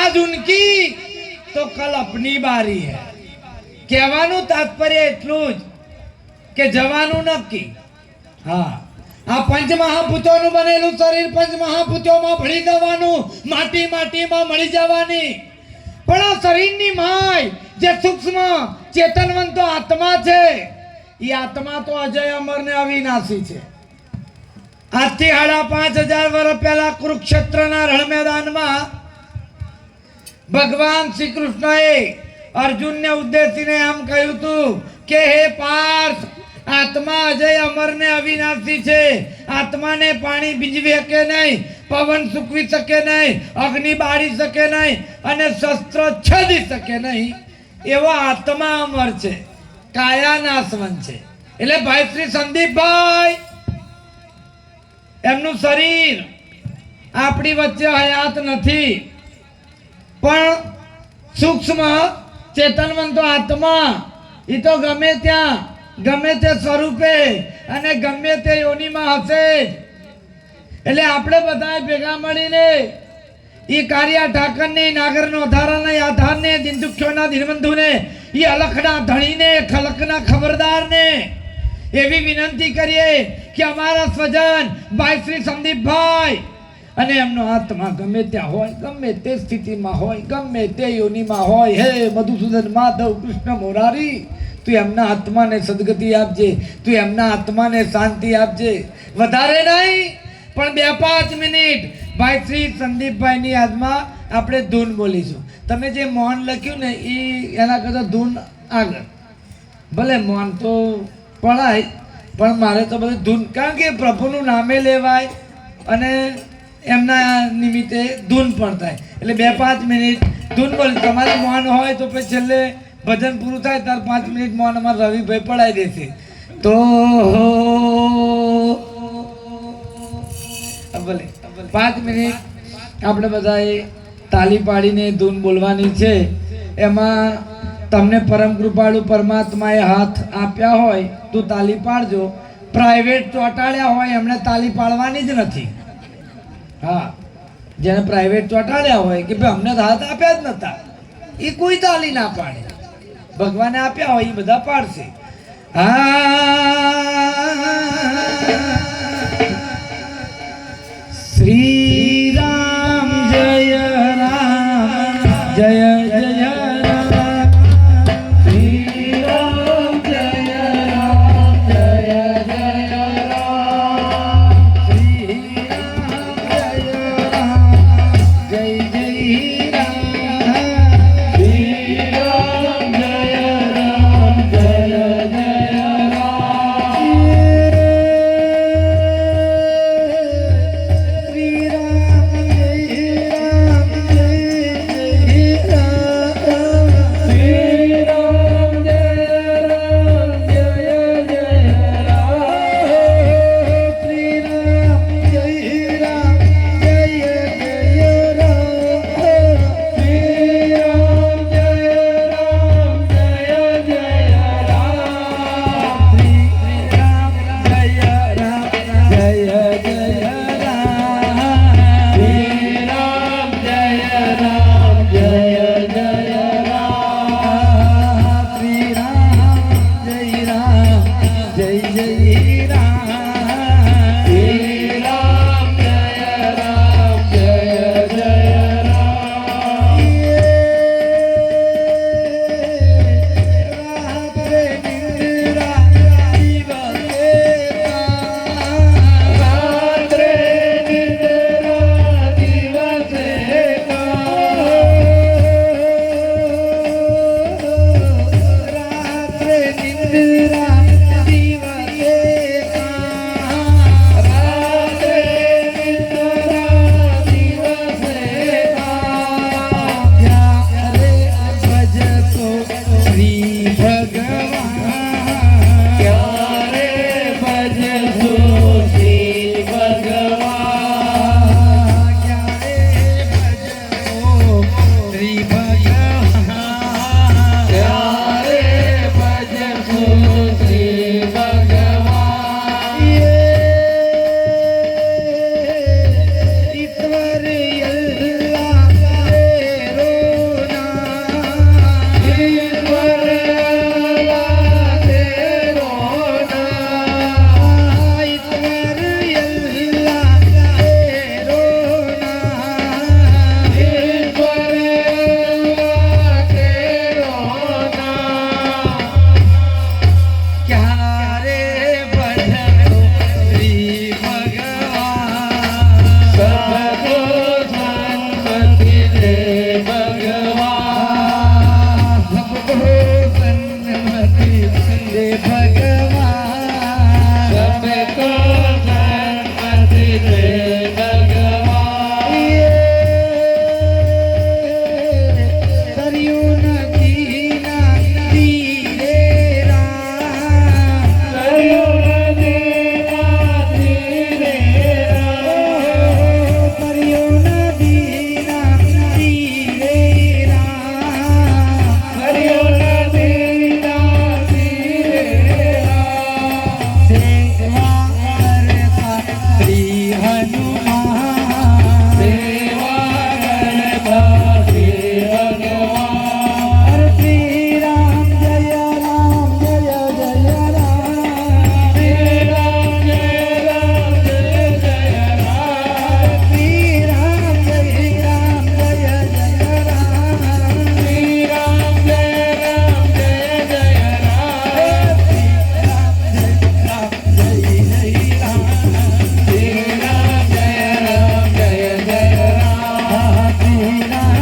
आज उनकी तो कल अपनी बारी है। કહેવાનું તાત્પર્ય એટલું જ કે જવાનું નક્કી। હા, આ પંચમહાભૂતોનું બનેલું શરીર પંચમહાભૂતોમાં ભળી જવાનું, માટી માટીમાં મળી જવાની, પણ આ શરીરની માય જે સૂક્ષ્મ ચેતનવંતો આત્મા છે, એ આત્મા તો અજય અમર ને અવિનાશી છે। આજથી 5,500 વર્ષ પહેલા કુરુક્ષેત્રના રણ મેદાનમાં ભગવાન શ્રી કૃષ્ણએ અર્જુનને ઉદ્દેશીને એમ કહ્યું હતું કે હે પાર્થ, આત્મા અજય અમર ને અવિનાશી છે। આત્માને પાણી ભીંજવી શકે નહીં, પવન સૂકવી શકે નહીં, અગ્નિ બાળી શકે નહીં અને શસ્ત્ર છેદી શકે નહીં, એવો આત્મા અમર છે, કાયા નાશવંત છે। એટલે ભાઈ શ્રી સંદીપભાઈ, એમનું શરીર આપણી વચ્ચે હયાત નથી, પણ સૂક્ષ્મ ચેતનવંતો આત્મા એ તો ગમે ત્યાં ગમે તે સ્વરૂપે અને ગમે તે યોનિમાં હશે જ। એટલે આપણે બધા ભેગા મળીને એ કારિયા ઠાકરને, નાગરનો ધારાને, આધારને, દિનદુખ્યોના દિનબંધુને, એ અલખના ધણીને, ખલકના ખબરદારને એવી વિનંતી કરીએ કે અમારા સ્વજન ભાઈ શ્રી સંદીપભાઈ અને એમનો આત્મા ગમે ત્યાં હોય, ગમે તે સ્થિતિમાં હોય, ગમે તે યોનિમાં હોય, હે મધુસૂદન માધવ કૃષ્ણ મોરારી, તું એમના આત્માને સદગતિ આપજે, તું એમના આત્માને શાંતિ આપજે। વધારે નહીં પણ 2-5 મિનિટ ભાઈ શ્રી સંદીપભાઈની યાદમાં આપણે ધૂન બોલીશું। તમે જે મૌન લખ્યું ને એ એના કરતાં ધૂન આગળ, ભલે મૌન તો પડાય પણ મારે તો બધું ધૂન, કારણ કે પ્રભુનું નામે લેવાય અને એમના નિમિત્તે ધૂન પણ થાય। એટલે 2-5 મિનિટ ધૂન બોલી, તમારે મૌન હોય તો પછી છેલ્લે ભજન પૂરું થાય ત્યારે 5 મિનિટ મૌન અમારા રવિભાઈ પડાવી દેશે। તો ભલે 5 મિનિટ આપણે બધાએ તાલી પાડીને ધૂન બોલવાની છે। એમાં તમને પરમ કૃપાળુ પરમાત્માએ હાથ આપ્યા હોય તો તાલી પાડજો, પ્રાઇવેટ ચોંટાડ્યા હોય એમણે તાલી પાડવાની જ નથી। હા, જેને પ્રાઇવેટ ચોંટાડ્યા હોય કે ભાઈ અમને હાથ આપ્યા જ નતા, એ કોઈ તાલી ના પાડે, ભગવાને આપ્યા હોય એ બધા પાડશે। શ્રી રામ જય રામ જય જય રામ, શ્રી રામ જય રામ જય જય રામ, શ્રી રામ જય રામ જય જય રામ, શ્રી રામ જય રામ જય જય રામ। मेरा